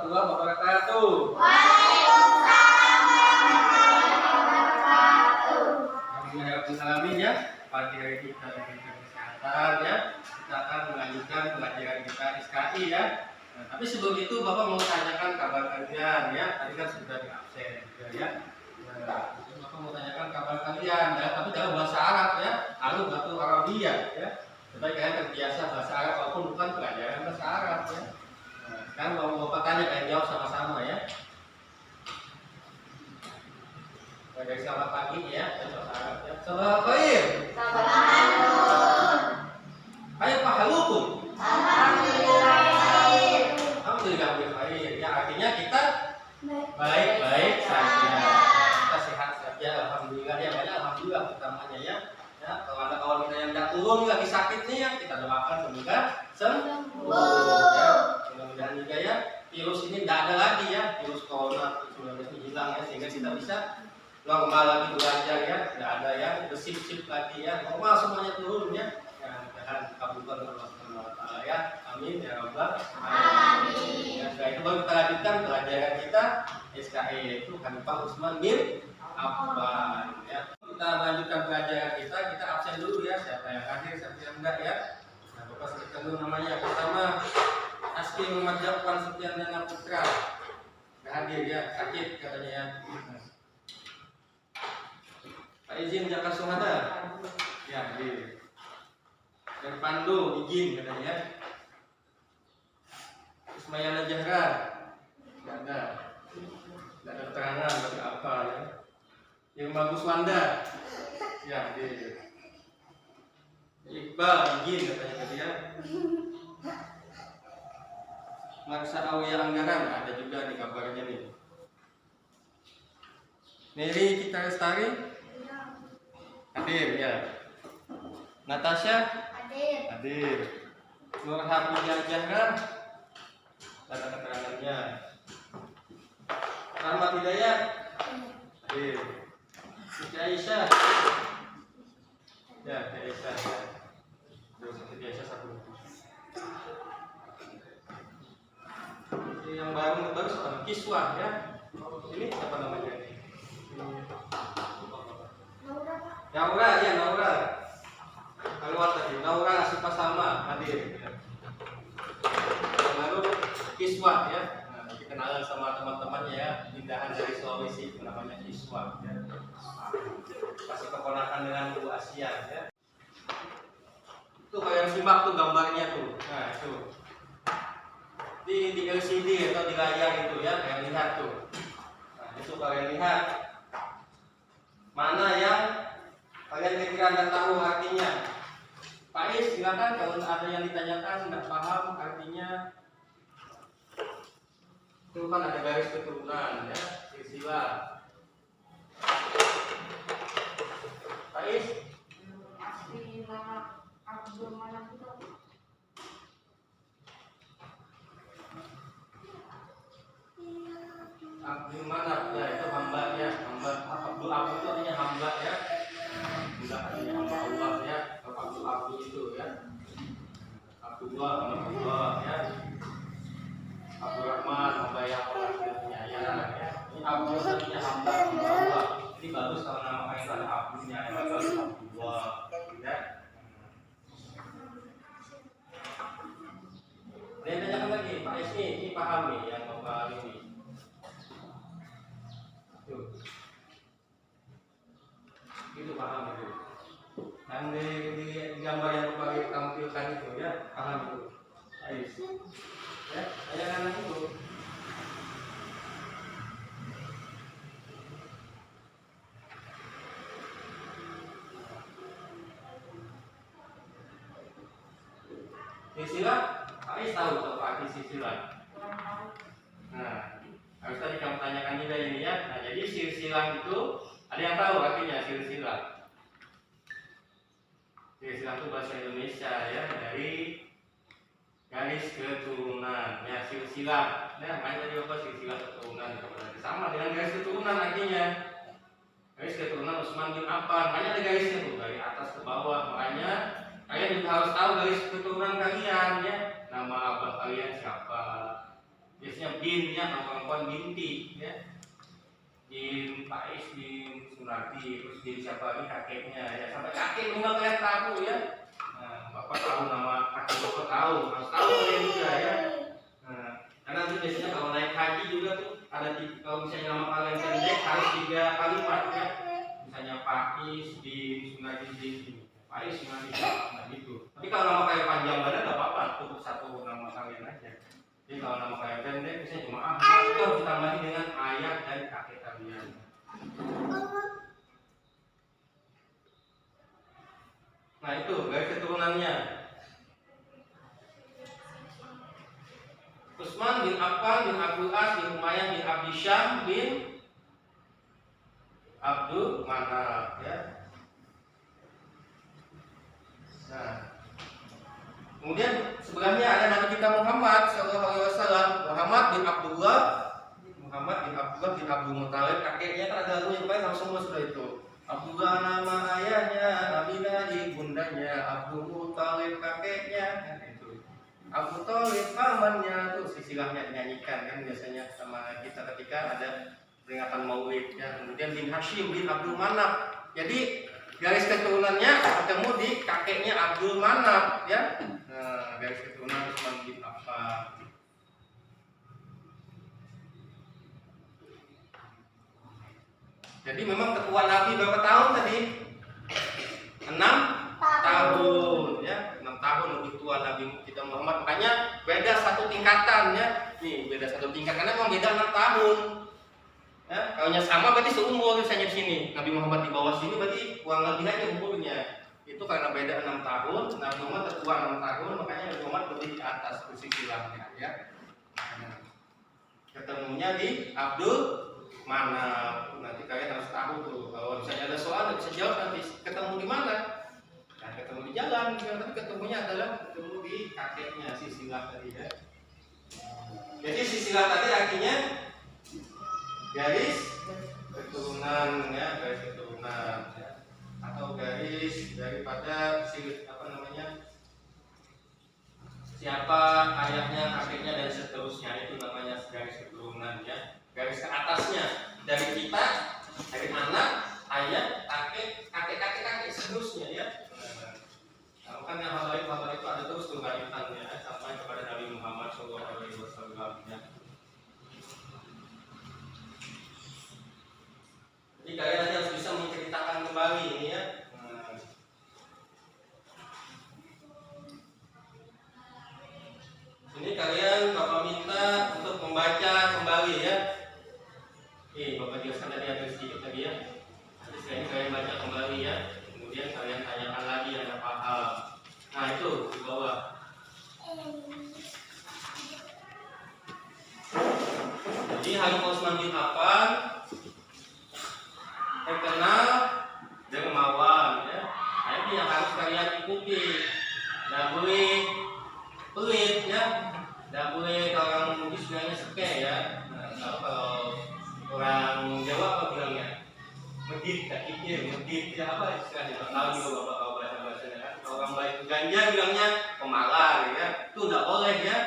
warahmatullahi wabarakatuh. Waalaikumsalam warahmatullahi wabarakatuh. Alhamdulillah ya. Pagi hari kita diberikan kesehatan ya. Kita akan melanjutkan pelajaran kita SKI ya. Nah, tapi sebelum itu Bapak mau tanyakan kabar kalian ya. Tadi kan sudah di absen juga ya. Nah, Bapak mau tanyakan kabar kalian ya. Tapi dalam bahasa Arab ya. Alif batu Arabia ya. Supaya kalian terbiasa bahasa Arab walaupun bukan pelajaran bahasa Arab ya. Nah, sekarang mau Bapak tanya, kalian jawab sama-sama ya. Dari selamat pagi ya, bahasa Arab ya. Salam khair. Ayo Pak Halukum. Alhamdulillah khair. Alhamdulillah khair. Ya artinya kita baik-baik saja. Kita sehat saja. Alhamdulillah ya, banyak alhamdulillah utamanya ya. Ya, kalau ada kawan kita yang tidak turun lagi sakit nih ya, kita doakan semoga sembuh. Ya, mudah-mudahan juga ya virus ini tidak ada lagi ya, virus corona 19 ini hilang ya, sehingga kita bisa normal lagi belajar ya, tidak ada yang bersip-sip lagi ya, normal semuanya turun ya. Dan kabulkan Allah Subhanahu wa taala ya. Amin ya rabbal alamin. Ya, setelah itu baru kita lanjutkan pelajaran kita SKI, yaitu Hanifah Usman bin Affan ya. Kita lanjutkan pelajaran kita absen dulu ya, siapa yang hadir, siapa yang enggak ya. Nah, Bapak sebutkan dulu namanya. Pertama, Aski Muhammad Jafar Setian Dana Putra. Enggak hadir ya, sakit katanya ya. Pak izin Jaka Suhada. Ya, hadir. Dan Pandu izin katanya ya. Ismayana Jahra. Enggak ada. Enggak ada keterangan bagi apa ya. Yang bagus Wanda. Ya, hadir. Iqbal izin katanya tadi ya. Marsa Awya Anggaran ada juga di kabarnya nih. Mary Kita Lestari hadir ya. Natasha hadir. Nur Hafizah Jahra ada keterangannya. Rahmat Hidayat hadir. Siti Aisyah ya, Aisyah ya. Siti Aisyah satu. Yang baru sama Kiswah ya. Ini apa namanya ini? Naura ya, Naura. Keluar tadi. Naura Asifah Salma hadir. Yang baru Kiswah ya. Nah, dikenalan sama teman-temannya ya. Pindahan dari Sulawesi itu namanya Kiswah ya. Masih keponakan dengan Bu Asia ya. Tuh kalian simak tuh gambarnya tuh. Nah, itu. Di LCD atau di layar itu ya, kalian lihat tuh. Nah, itu kalian lihat mana yang kalian kira-kira nggak tahu artinya. Pak Is, silakan kalau ada yang ditanyakan nggak paham artinya. Itu kan ada garis keturunan ya, silsilah. Pak Is, Abdul Manaf ya, itu hamba ya, hamba. Abdul itu artinya hamba ya. Abdullah artinya hamba Allah ya. Abdul itu ya. Abdullah ya. Abdul Rahman hamba yang penyayang ya. Ini Abdul artinya hamba Allah. Ini bagus kalau nama kalian ada Abdulnya ya, bagus Abdullah ya. Dan tanyakan lagi, Pak Is ini paham nih yang Bapak ini. Itu paham itu. Dan di gambar yang Bapak tampilkan itu ya, paham itu. Ayo. Ya, tanyakan lagi itu. Silsilah, Pak Is tahu apa arti silsilah? Nah, harus tadi kamu tanyakan juga ini ya. Nah, jadi silsilah itu ada yang tahu artinya silsilah? Silsilah itu bahasa Indonesia ya, dari garis keturunan ya, silsilah. Nah, makanya tadi apa silsilah keturunan sama dengan garis keturunan artinya. Garis keturunan Utsman bin Affan, makanya ada garisnya tuh dari atas ke bawah. Makanya kalian juga harus tahu garis keturunan kalian ya. Nama abah kalian siapa? Biasanya Din ya, kawan-kawan binti ya. Din Pais, Din Sunarti, terus Din siapa lagi kakeknya ya, sampai kakek memang kalian tahu ya. Nah, bapak tahu nama kakek, bapak tahu, harus tahu kalian juga ya. Nah, karena nanti biasanya kalau naik haji juga tuh ada kalau misalnya nama kalian pendek harus 3 kalimat ya. Misalnya Pais, Din Sunarti, Din Pais, Sunarti, nah gitu. Tapi kalau nama kalian panjang banget nggak apa-apa, cukup 1 nama kalian aja. Jadi kalau nama kalian pendek, misalnya cuma itu harus ditambahi dengan ayah dan kakek kalian. Nah itu garis keturunannya. Utsman bin Affan bin Abdul As bin Umayyah bin Abdi Syam bin Abdul Manaf ya. Nah, kemudian sebelahnya ada Nabi kita Muhammad Sallallahu Alaihi Wasallam, Muhammad bin Abdullah bin Abdul Muthalib, kakeknya kan ada yang baik, harus semua sudah itu. Abdullah nama ayahnya, Aminah ibundanya, Abdul Muthalib kakeknya, kan itu. Abu Thalib pamannya, tuh silsilahnya dinyanyikan kan biasanya sama kita ketika ada peringatan Maulid ya. Kemudian bin Hashim bin Abdul Manaf. Jadi garis keturunannya ketemu di kakeknya Abdul Manaf ya. Nah, garis keturunan Utsman bin Affan. Jadi memang ketua Nabi berapa tahun tadi? 6 tahun ya. 6 tahun lebih tua Nabi kita Muhammad. Makanya beda 1 tingkatan ya. Nih, beda 1 tingkat karena memang beda 6 tahun. Ya, kalau sama berarti seumur misalnya di sini. Nabi Muhammad di bawah sini berarti kurang lebih aja umurnya. Itu karena beda 6 tahun, Nabi Muhammad tertua 6 tahun, makanya Nabi Muhammad lebih di atas silsilahnya ya. Nah, ketemunya di Abdul Manaf. Nanti kalian harus tahu tuh. Kalau misalnya ada soal bisa jawab nanti ketemu di mana? Nah, ketemu di jalan, tapi ketemunya adalah ketemu di kakeknya silsilah tadi ya. Jadi silsilah tadi artinya garis keturunan ya, garis keturunan ya. Atau garis daripada siapa ayahnya, kakeknya dan seterusnya, itu namanya garis keturunan ya. Garis ke atasnya dari kita, dari anak, ayah, kakek seterusnya ya. Nah, kan yang hal itu ada terus kelanjutannya ya, sampai kepada Nabi Muhammad SAW ya. Jadi kalian nanti harus bisa menceritakan kembali ini ya. Ini kalian Bapak minta untuk membaca kembali ya. Bapak jelaskan tadi agak sedikit tadi ya. Nanti sekarang kalian baca kembali ya. Kemudian kalian tanyakan lagi ada paham. Nah itu di bawah. Jadi Habib Utsman bin Affan terkenal dermawan ya. Nah, ini yang harus kalian ikuti. Tidak boleh pelit ya. Tidak boleh kalau orang Bugis bilangnya seke ya. Nah, kalau orang Jawa apa bilangnya? Medit, medit ya apa istilahnya? Tahu juga bapak bahasa-bahasanya kan. Kalau orang baik ganja bilangnya pemalar ya. Itu tidak boleh ya.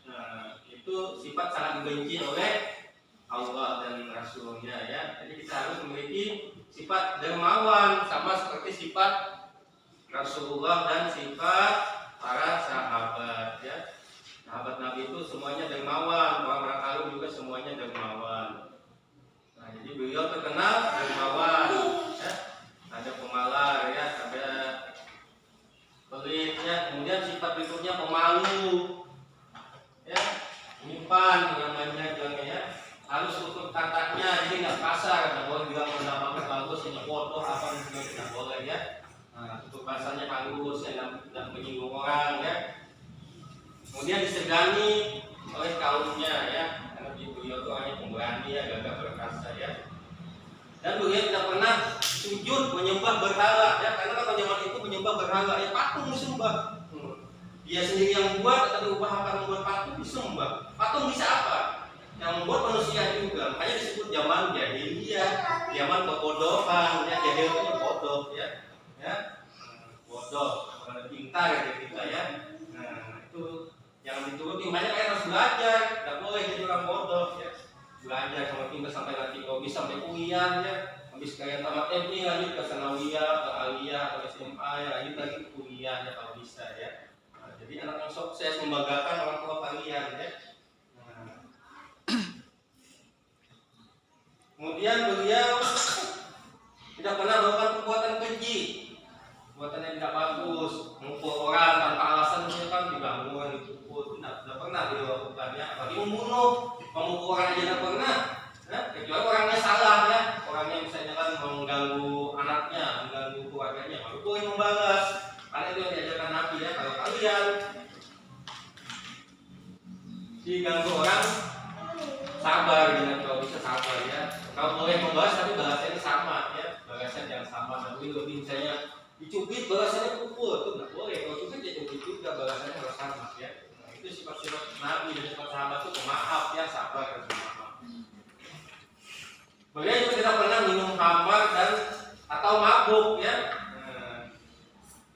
Nah, itu sifat sangat dibenci oleh Allah dan Rasulnya ya. Jadi kita harus memiliki sifat dermawan sama seperti sifat Rasulullah dan sifat para sahabat ya. Sahabat Nabi itu semuanya dermawan, orang-orang alim juga semuanya dermawan. Nah, jadi beliau terkenal dermawan ya. Ada pemalar ya, ada pelit ya. Kemudian sifat berikutnya pemalu ya. Nyimpan namanya bilangnya ya. Harus tutup katanya, jadi nggak kasar, nggak boleh bilang pendapatnya bagus, ini bodoh apa juga tidak boleh ya. Nah, tutup bahasanya halus, ya, tidak menyinggung orang ya. Kemudian disegani oleh kaumnya ya, karena beliau itu orangnya pemberani ya, gagah perkasa ya. Dan beliau tidak pernah sujud menyembah berhala ya, karena kan zaman itu menyembah berhala ya, patung disembah. Dia sendiri yang buat, atau diupayakan membuat patung disembah. Patung bisa apa? Yang membuat manusia juga, makanya disebut zaman jahiliyah, zaman kebodohan ya, jahil itu bodoh ya, bodoh, bukan pintar ya kita ya. Nah itu yang dituruti, makanya kalian harus belajar, tidak boleh jadi orang bodoh. belajar sama pintar sampai nanti kalau bisa sampai kuliah ya. Habis kalian tamat MI lanjut ke sanawiyah, ke aliyah, ke SMA ya, lanjut lagi ke kuliah ya kalau bisa ya. Nah, jadi anak yang sukses membanggakan orang tua kalian ya. Nah. Kemudian beliau tidak pernah melakukan perbuatan keji, perbuatan yang tidak bagus, memukul orang tanpa alasan misalkan digangguan, dipukul, tidak pernah beliau lakukannya. Apalagi membunuh, memukul orang aja tidak pernah. Nah, kecuali orangnya salah ya, orangnya misalnya kan mengganggu anaknya, mengganggu keluarganya, baru boleh membalas. Karena itu yang diajarkan Nabi ya, kalau kalian diganggu orang, sabar dengan kalau bisa sabar ya. Kalau boleh membalas tapi bahasanya sama ya, bahasanya yang sama. Nabi lebih misalnya dicubit bahasanya pukul, itu nggak boleh. Kalau cubit ya cubit juga, bahasanya harus sama ya. Nah, itu sifat-sifat Nabi dan sifat sahabat itu pemaaf ya, sabar dan pemaaf. Beliau juga tidak pernah minum khamar dan atau mabuk ya.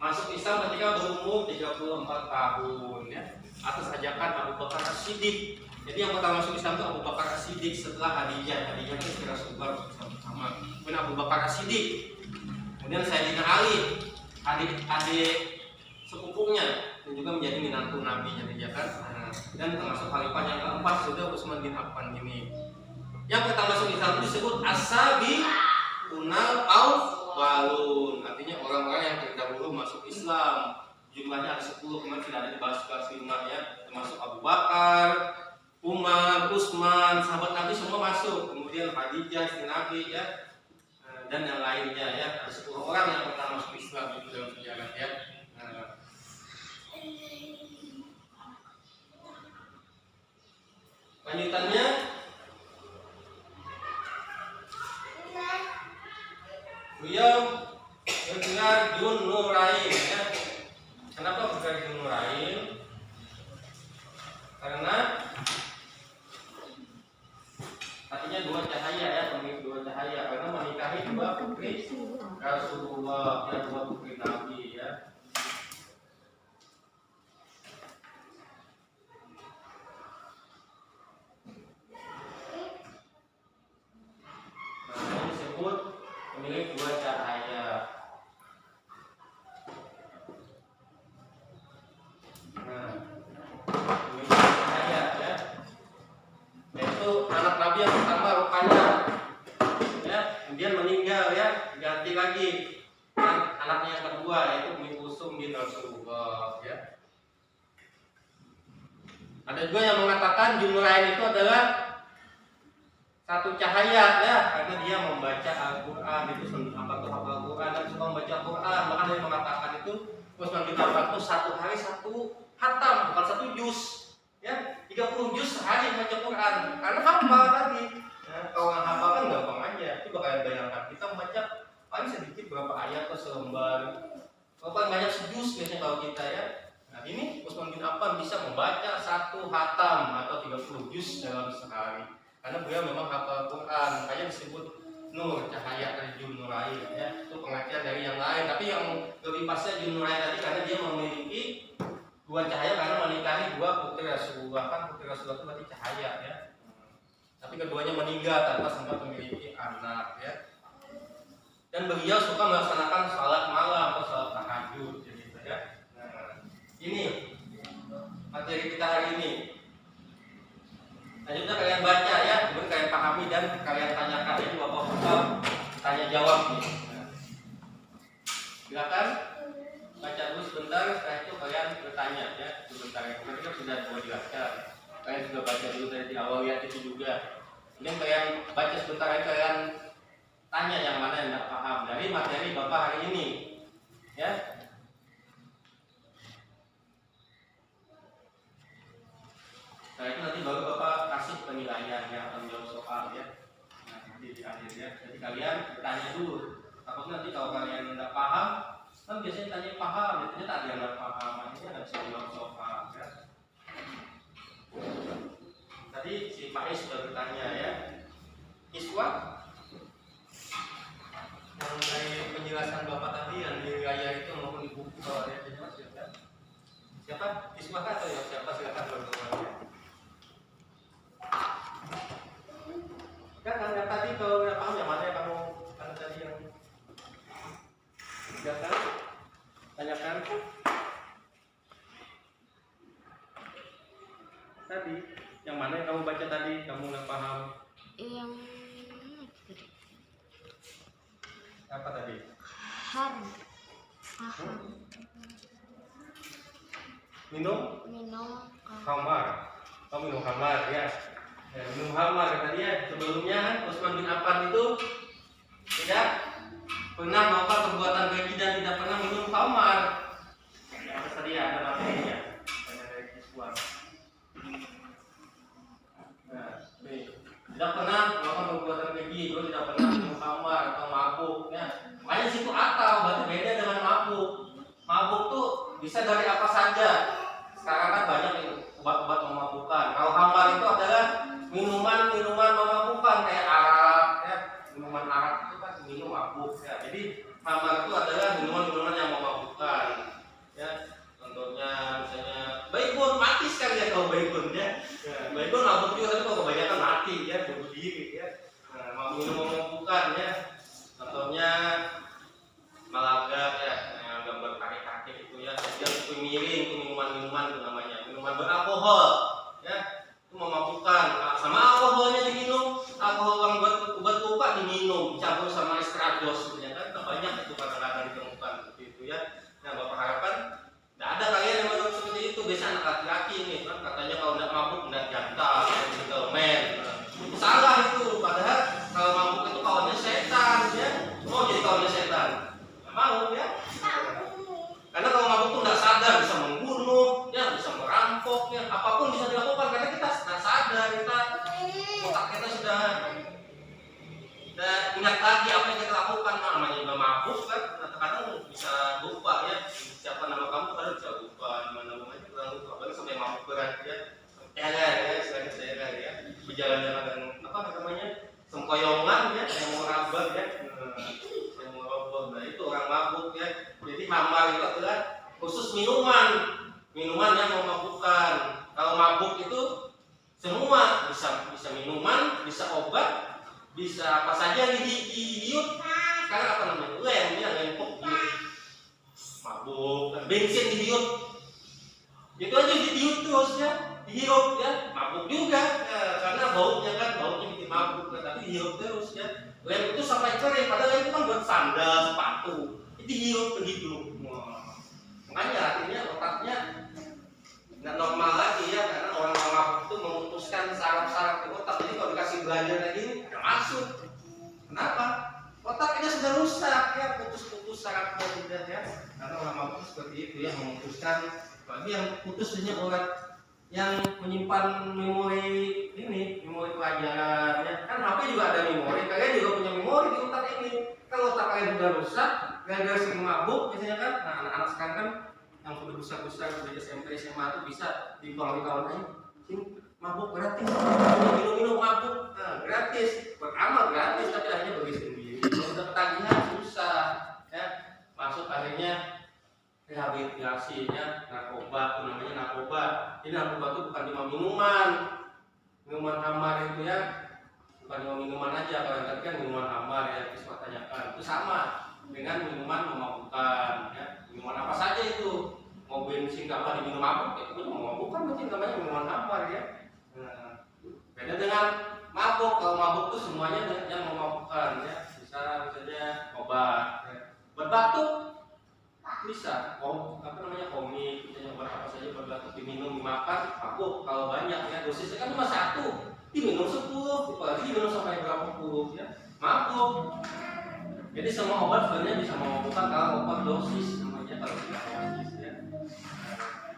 Masuk Islam ketika berumur 34 tahun ya, atas ajakan Abu Bakar As-Siddiq. Jadi yang pertama masuk Islam itu Abu Bakar As-Siddiq setelah Khadijah. Khadijah itu istri Rasulullah sama. Kemudian Abu Bakar As-Siddiq. Kemudian Sayyidina Ali, adik sepupunya dan juga menjadi menantu Nabi ya kan. Dan termasuk khalifah yang keempat sudah Utsman bin Affan ini. Yang pertama masuk Islam disebut as-sabi unal awwalun, artinya orang-orang yang terdahulu masuk Islam. Jumlahnya ada 10, kemudian tidak ada dibahas kelas 5 ya, termasuk Abu Bakar, Umar, Utsman, sahabat Nabi semua masuk. Kemudian Khadijah, istri Nabi ya, dan yang lainnya ya. Ada 10 orang yang pertama masuk Islam itu dalam sejarah ya. Lanjutannya beliau bergelar Dzun Nurain ya. Kenapa bergelar Dzun Nurain? Karena artinya dua cahaya ya, pemilik dua cahaya. Karena menikahi dua putri Rasulullah ya, dua putri Nabi ya. Nah, ini disebut pemilik dua cahaya. Nah, pemilik dua cahaya ya. Yaitu anak Nabi yang pertama Ruqayyah ya, kemudian meninggal ya, ganti lagi. Dan anaknya yang kedua yaitu Ummi Kulsum bin Rasulullah ya. Ada juga yang mengatakan Dzun Nurain itu adalah satu cahaya ya, karena dia membaca Al-Quran, itu apa tuh hafal Al-Quran dan suka membaca Al-Quran. Bahkan dia mengatakan itu Utsman bin Affan itu satu hari satu khatam, bukan satu juz ya, 30 juz sehari membaca Quran karena hafal tadi ya. Kalau nggak hafal kan gampang aja, coba kalian bayangkan kita membaca paling sedikit berapa ayat atau selembar, kalau paling banyak sejuz biasanya kalau kita ya. Nah ini Utsman bin Affan bisa membaca satu khatam atau 30 juz dalam sehari karena beliau memang hafal Quran, makanya disebut nur, cahaya dari Dzun Nurain ya. Itu pengertian dari yang lain, tapi yang lebih pasnya Dzun Nurain tadi karena dia memiliki dua cahaya karena menikahi dua putri Rasulullah. Kan putri Rasulullah itu berarti cahaya ya. Tapi keduanya meninggal tanpa sempat memiliki anak ya. Dan beliau suka melaksanakan salat malam atau salat tahajud gitu ya. Nah, ini materi kita hari ini. Selanjutnya kalian baca ya, kemudian kalian pahami dan kalian tanyakan. Jadi bapak-bapak tanya jawab nih. Nah, silakan baca dulu sebentar, setelah itu kalian bertanya ya sebentar. Kemudian kita sudah dijelaskan. Kalian sudah baca dulu dari di awal lihat itu juga. Kemudian kalian baca sebentar, kalian tanya yang mana yang tidak paham dari materi bapak hari ini ya. Nah itu nanti baru bapak kasih penilaian yang akan menjawab soal ya. Nah nanti di akhir ya. Jadi kalian bertanya dulu. Takutnya nanti kalau kalian tidak paham, kan biasanya tanya paham, ternyata ada yang tidak paham, akhirnya nggak bisa dijawab soal ya. Tadi si Pak Is sudah bertanya ya. Iswa yang dari penjelasan bapak tadi yang di raya itu maupun di buku kalau ada yang jelas ya kan? Siapa? Iswa atau ya siapa, silakan bertanya. Yang mana yang kamu baca tadi? Kamu nggak paham? Yang Apa tadi? har. Aham. Minum Minum. khamar. Kamu minum khamar ya. Minum khamar tadi ya. Sebelumnya kan Utsman bin Affan itu tidak pernah melakukan perbuatan keji dan tidak pernah minum khamar. Apa tadi ya? Ada namanya. Ada kiswah. Nah, nih. Tidak pernah melakukan perbuatan keji, itu tidak pernah minum khamar atau mabuk ya. Makanya situ akal, berarti beda dengan mabuk. Mabuk tuh bisa dari apa saja. Sekarang kan banyak obat-obat memabukkan. Kalau khamar itu adalah minuman memabukkan kayak arak ya. Minuman arak itu kan minum mabuk ya. Jadi khamar itu adalah minuman yang memabukkan ya. Contohnya misalnya baygon, mati sekali ya kalau baygon ya. Baygon mabuk juga, tapi kalau kebanyakan mati ya, bunuh diri ya. Nah, minum memabukkan ya. Contohnya Malaga ya, gambar kakek-kakek itu ya, yang kue miring itu minuman itu namanya, minuman beralkohol ya, itu memabukkan. Nah, sama alkoholnya diminum, alkohol yang buat lupa diminum, campur sama estrados, ya kan banyak itu kadang-kadang ditemukan seperti itu ya. Nah, Bapak harapkan tidak ada kalian yang menurut seperti itu. Biasa anak laki-laki nih kan katanya kalau tidak mabuk tidak jantan, gentleman. Itu salah itu, padahal kalau mabuk itu kawannya setan ya. Mau jadi kawannya setan? Mau ya. Karena kalau mabuk itu tidak sadar bisa membunuh, ya bisa merampok, ya apapun bisa dilakukan karena kita tidak sadar, otak kita sudah ingat lagi apa yang kita lakukan. Namanya juga mabuk kan, kadang-kadang bisa lupa ya. Siapa nama kamu kadang bisa lupa, mana namanya kadang lupa. Apalagi sampai mabuk berat ya, teler ya, berjalan-jalan dengan apa namanya sempoyongan ya, yang mau rabak ya. Nah itu orang mabuk ya. Jadi khamar itu adalah khusus minuman yang memabukkan. Kalau mabuk itu semua bisa minuman, bisa obat, bisa apa saja yang dihirup. Sekarang apa namanya? Lempok mabuk, bensin dihirup. Itu aja dihirup terus ya, dihirup ya, mabuk juga ya, karena baunya bikin mabuk, tapi dihirup terus ya. Lem itu sampai kering, padahal lem itu kan buat sandal, sepatu. Itu hirup begitu. Makanya artinya otaknya nggak normal lagi ya, karena orang mabuk itu memutuskan saraf-saraf di otak. Jadi kalau dikasih belajar lagi ini nggak masuk. Kenapa? Otaknya sudah rusak ya, putus-putus sarafnya sudah ya. Karena orang mabuk seperti itu ya, memutuskan. Bagi yang putus hanya orang yang menyimpan memori pelajaran ya. Kan HP juga ada memori, kalian juga punya memori di otak ini. Kalau otak kalian sudah rusak gara-gara sering mabuk misalnya kan, nah anak-anak sekarang kan yang sudah besar-besar dari SMP SMA itu bisa dikawan aja mabuk gratis, minum mabuk gratis, beramal gratis, tapi akhirnya bagi sendiri. Kalau sudah ketagihan susah ya, masuk akhirnya rehabilitasinya narkoba, itu namanya narkoba. Ini narkoba itu bukan cuma minuman khamar itu ya, bukan cuma minuman aja. Kalau tadi kan minuman khamar ya, kita tanyakan itu sama dengan minuman memabukkan ya. Minuman apa saja itu, mau bensin apa diminum mabuk itu memabukkan, berarti namanya minuman khamar ya. Nah, beda dengan mabuk. Kalau mabuk itu semuanya yang memabukkan ya, bisa misalnya obat ya. Berbatuk bisa, komik, misalnya obat apa saja berbatuk diminum, dimakan, mabuk. Kalau banyak ya, dosisnya kan cuma 1, diminum 10, apalagi diminum sampai berapa puluh ya, mabuk. Jadi semua obat sebenarnya bisa memabukkan kalau obat dosis namanya, kalau tidak dosis ya.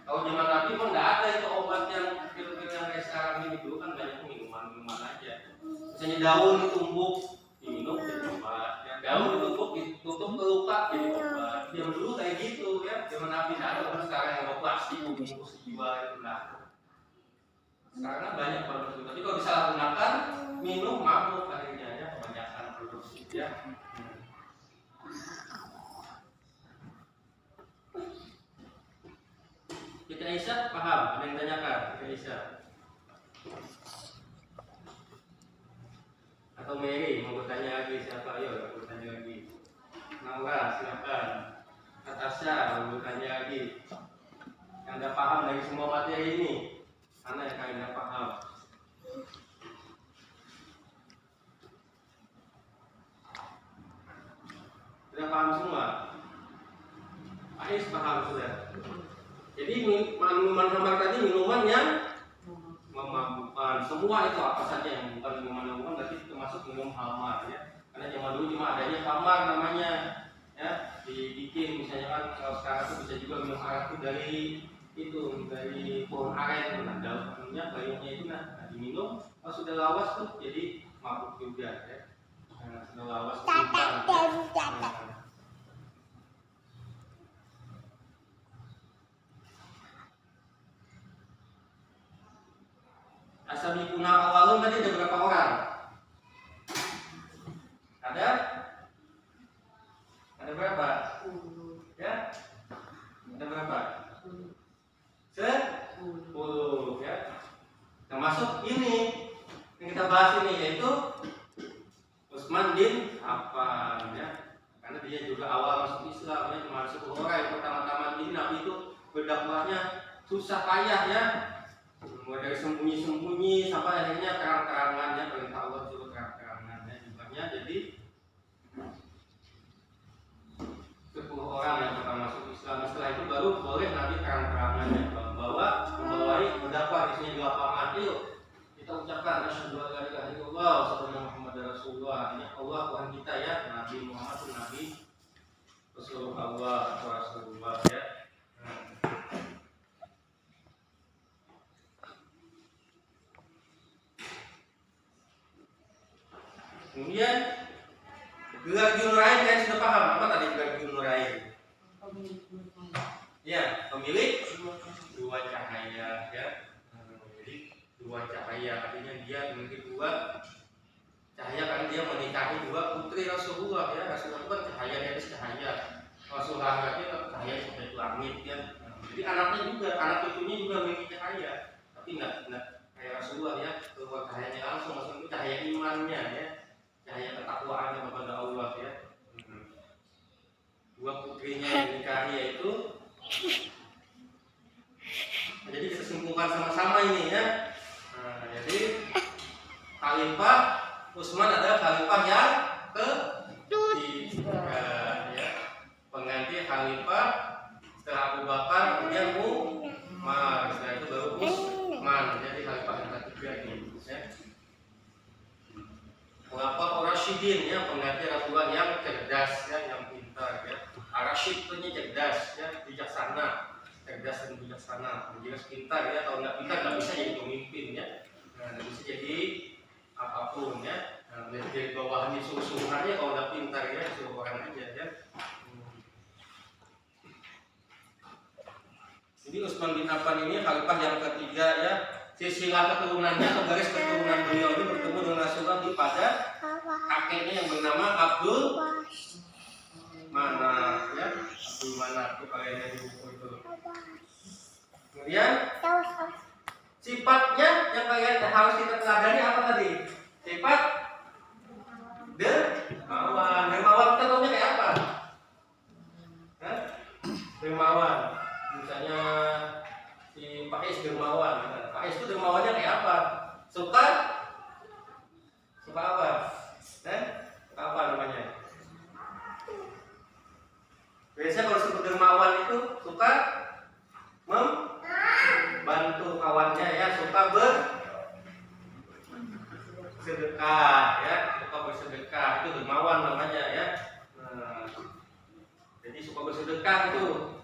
Kalau zaman Nabi pun nggak ada itu obat yang pil-pil yang kayak sekarang ini. Dulu kan banyak minuman aja. Misalnya daun ditumbuk diminum jadi obat ya. Daun ditumbuk ditutup ke luka jadi obat. Yang dulu kayak gitu ya. Zaman Nabi nggak ada. Kan sekarang yang mau plastik bungkus dijual itu enggak. Sekarang kan banyak produk. Tapi kalau disalahgunakan minum mabuk akhirnya ya, kebanyakan produksi ya. Kita Aisyah paham? Ada yang tanyakan? Kita Aisyah atau Mary mau bertanya lagi? Siapa? Ayo bertanya lagi. Naura silakan. Natasha mau bertanya lagi. Yang anda paham dari semua materi ini? Mana yang kalian paham? minuman khamar tadi minuman yang memabukkan. Semua itu apa saja yang bukan minuman berarti termasuk minum khamar ya. Karena zaman dulu cuma adanya khamar namanya ya, dibikin misalnya kan kalau sekarang itu bisa juga minum arak itu dari pohon aren, nah daunnya bayunya itu nah diminum, kalau sudah lawas tuh jadi mabuk juga ya. Nah, sudah lawas Asabi punah awalun tadi ada berapa orang? Ada berapa? Ya? Ada berapa? 10 ya. Termasuk ini yang kita bahas ini yaitu Utsman bin Affan ya. Karena dia juga awal masuk Islam ya, cuma 10 orang yang pertama-tama ini Nabi itu berdakwahnya susah payah ya. Mulai dari sembunyi-sembunyi sampai akhirnya terang-terangan ya, perintah Allah juga terang-terangan ya jumlahnya. Jadi 10 orang yang pertama masuk Islam. Setelah itu baru boleh Nabi terang-terangan ya, membawai berdakwah di sini di lapangan. Yuk kita ucapkan asyhadu an la ilaha illallah wa asyhadu anna muhammadar rasulullah. Ini Allah Tuhan kita ya, Nabi Muhammad itu Nabi Rasulullah ya. Kemudian gelar Dzunurain kalian sudah paham apa tadi gelar Dzunurain? Ya, pemilik dua cahaya ya. Pemilik dua cahaya artinya dia memiliki dua cahaya karena dia menikahi dua putri Rasulullah ya. Rasulullah itu kan cahaya di atas cahaya. Rasulullah itu cahaya seperti langit ya. Jadi anaknya juga, anak cucunya juga memiliki cahaya. Tapi enggak kayak Rasulullah ya, keluar cahayanya langsung, maksudnya itu cahaya imannya ya. Cahaya ketakwaannya kepada Allah ya. Dua putrinya yang dinikahi yaitu, jadi kita simpulkan sama-sama ini ya. Nah, jadi Khalifah Utsman adalah Khalifah yang ketiga ya. Pengganti Khalifah setelah Abu Bakar kemudian Umar, setelah itu baru Utsman. Jadi Khalifah yang ketiga ini ya. Khulafaur Rasyidin ya, pengganti Rasulullah yang cerdas ya, yang pintar ya. Ar-Rasyid itu cerdas ya, bijaksana, cerdas dan bijaksana. Jelas pintar ya, kalau nggak pintar nggak bisa jadi pemimpin ya. Nah, nggak bisa jadi apapun ya. Nah, jadi bawahan disuruh-suruhannya kalau nggak pintar ya, suruh orang aja ya. Jadi Utsman bin Affan ini khalifah yang ketiga ya. Silsilah keturunannya atau garis keturunan beliau ini bertemu dengan Rasulullah pada kakeknya yang bernama Abdul Manaf ya. Abdul Manaf itu kalian yang di buku itu. Kemudian sifatnya yang kalian harus kita teladani apa tadi? Sifat dermawan. Dermawan kita tahunya kayak apa? Dermawan. Misalnya si Pak Is dermawan. Pak Is itu dermawannya kayak apa? Suka apa? Apa namanya? Biasanya kalau sebut dermawan itu suka membantu kawannya ya, suka bersedekah ya, suka bersedekah itu dermawan namanya ya. Nah, jadi suka bersedekah itu.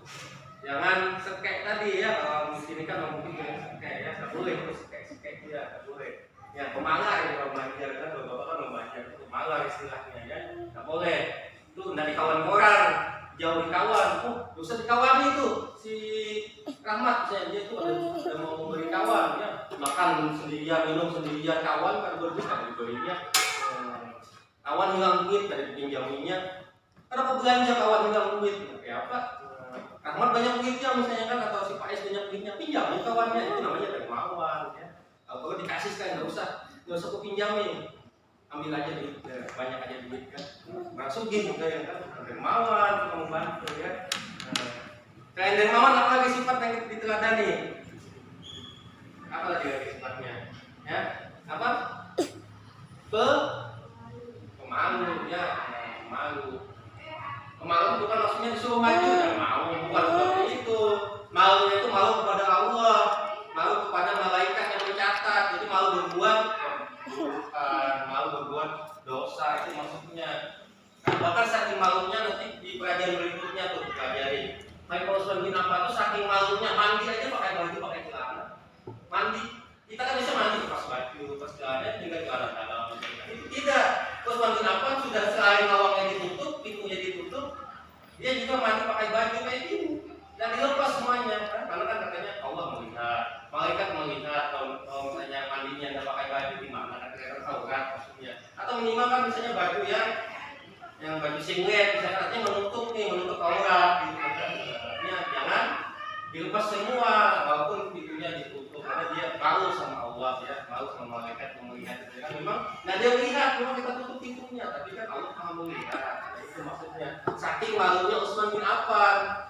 Jangan sekek tadi ya, kalau di sini kan mungkin sekek ya, nggak boleh terus sekek dia, nggak boleh. Ya pemalar ya, kalau belajar kan bapak kan membaca itu pemalar istilahnya ya, nggak boleh. Itu dari kawan orang, jauh di kawan, usah dikawani itu si Rahmat misalnya dia itu ada mau memberi kawan ya, makan sendirian, minum sendirian, kawan kan berdua kan diberinya. Kawan hilang duit dari dipinjaminya, kenapa belanja kawan hilang duit? Kayak apa? Rahmat banyak duitnya misalnya kan, atau si Pak S banyak duitnya, pinjamin kawannya, itu namanya dermawan ya. Kalau dikasih sekali nggak usah kau pinjamin, ambil aja duit, banyak aja duit kan. Langsung gitu kan, dermawan, suka membantu ya. Selain dermawan apa lagi sifat yang diteladani? Apa lagi sifatnya? Ya, apa? Pemalu ya, pemalu. Pemalu bukan maksudnya disuruh maju, dan mau bukan seperti itu. Malunya itu malu kepada Allah keburukan, malu berbuat dosa, itu maksudnya. Nah, bahkan saking malunya nanti di pelajaran berikutnya tuh pelajari. Michael Osman bin Affan itu saking malunya mandi aja pakai baju pakai celana. Mandi, kita kan bisa mandi pas baju, pas celana tinggal celana dalam. Itu tidak. Osman bin Affan sudah selain lawangnya ditutup, pintunya ditutup, dia juga mandi pakai baju kayak gini. Dan dilepas semuanya, kan? Karena kan katanya Allah melihat, malaikat melihat kalau misalnya mandinya nggak pakai baju di mana, kan kelihatan aurat maksudnya. Atau minimal kan misalnya baju yang baju singlet, misalnya artinya menutup aurat, gitu kan? Artinya jangan dilepas semua, walaupun pintunya ditutup, karena dia malu sama Allah, ya, malu sama malaikat yang melihat. Kan memang, nah dia melihat, memang kita tutup pintunya, tapi kan Allah maha melihat. Itu maksudnya. Saking malunya Utsman bin Affan.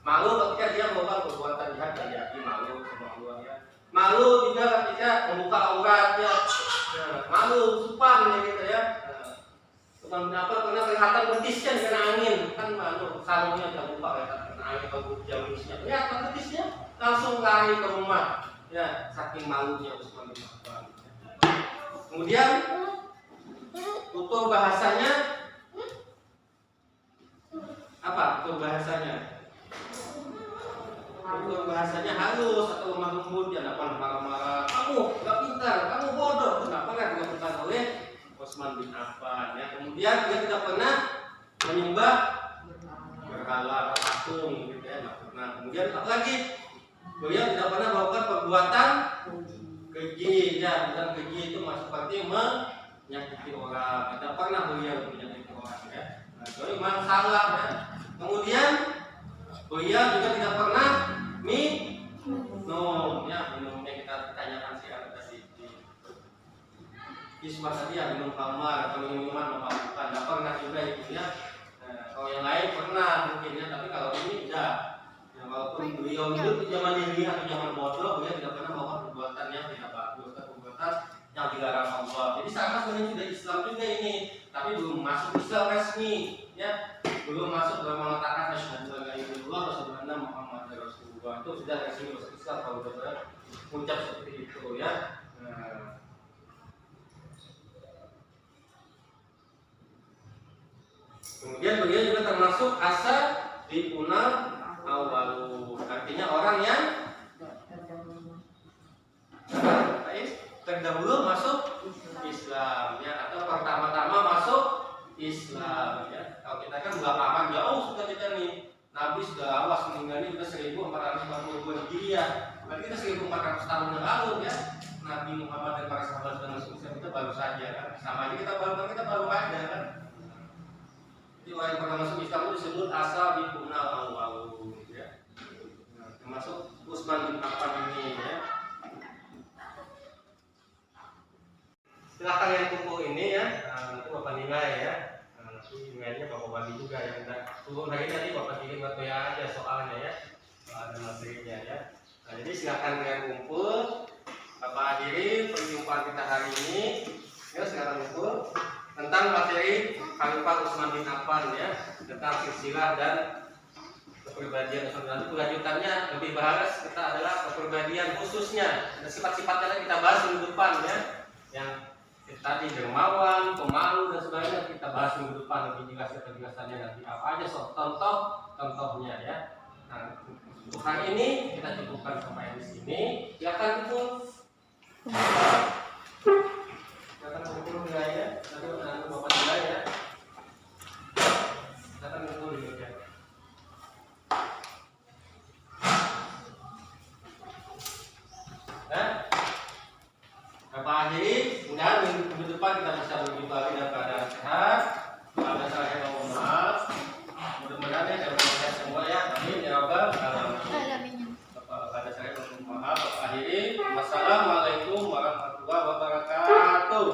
Malu ketika dia melakukan perbuatan jahat dan jadi malu sama Allah, ya. Malu juga ketika membuka auratnya. Malu supan ya gitu ya. Bukan apa karena kelihatan betisnya kena angin kan malu sarungnya udah buka ya kena angin atau jamisnya kelihatan betisnya langsung lari ke rumah ya saking malunya Utsman bin Affan. Kemudian tutur bahasanya apa? Tutur bahasanya halus atau lemah lembut, ya dapat marah-marah. Kamu nggak pintar, kamu bodoh. Kenapa nggak dilakukan oleh Utsman bin Affan? Ya kemudian dia tidak pernah menyembah berhala atau patung, gitu ya, nggak pernah. Kemudian apalagi beliau tidak pernah melakukan perbuatan keji, ya, dan keji itu masuk arti menyakiti orang. Tidak pernah beliau menyakiti orang, ya. Nah, itu memang salah, ya. Kemudian beliau juga tidak pernah minum, ya, minumnya kita tanyakan sih ada tadi di kisah tadi ya, minum khamar atau minuman memabukkan, tidak pernah juga itu ya. Kalau yang lain pernah mungkin ya, tapi kalau ini tidak. Ya, walaupun beliau hidup di zaman ini atau zaman bodoh, beliau tidak pernah melakukan perbuatan yang tidak bagus atau perbuatan yang dilarang Allah. Jadi sama sebenarnya sudah Islam juga ini, tapi belum masuk Islam resmi, ya. Belum masuk dalam mengatakan asyhadu an la ilaha illallah wa asyhadu anna muhammadar rasulullah. Itu sudah resmi masuk Islam kalau sudah ucap seperti itu, ya. Kemudian beliau juga termasuk asal diunal awalu, artinya orang yang terdahulu masuk Islam, ya, atau pertama-tama masuk Islam, ya. Kalau kita kan belakangan jauh sudah kita nih, Nabi sudah awas meninggalnya sudah 1442 Hijriah, berarti kita 1400 tahun yang lalu, ya. Nabi Muhammad dan para sahabat dan masuk Islam kita baru saja, kan. Sama aja kita baru ada, kan. Jadi orang yang pernah masuk Islam itu disebut asal dikunal awalu, ya. Nah, termasuk Utsman bin Affan ini, ya. Silahkan yang kumpul ini, ya, nanti Bapak nilai, ya. Nanti nilainya Bapak bagi juga yang turun hari ini, Bapak kirim ke WA aja soalnya, ya. Ada materinya, ya. Nah, jadi silahkan yang kumpul. Bapak akhiri perjumpaan kita hari ini. Ya, silahkan kumpul tentang materi Khalifah Utsman bin Affan, ya, tentang silsilah dan kepribadian Utsman. Nanti kelanjutannya lebih bahas kita adalah kepribadian khususnya dan sifat-sifatnya kita bahas minggu depan, ya. Yang tadi dermawan, pemalu dan sebagainya kita bahas minggu depan lebih jelas penjelasannya nanti apa aja contohnya, ya. Nah, untuk hari ini kita cukupkan sampai di sini. Silakan kumpul. Silakan kumpul nilainya. Nanti Bapak nilai, ya. Silakan kumpul di meja. Bapak akhiri, mudah-mudahan minggu depan kita bisa berjumpa lagi dalam keadaan sehat. Ada saya mohon maaf. Mudah-mudahan ya dalam keadaan semua, ya. Amin ya rabbal alamin. Bapak ada saya mohon maaf. Bapak akhiri. Wassalamualaikum warahmatullahi wabarakatuh.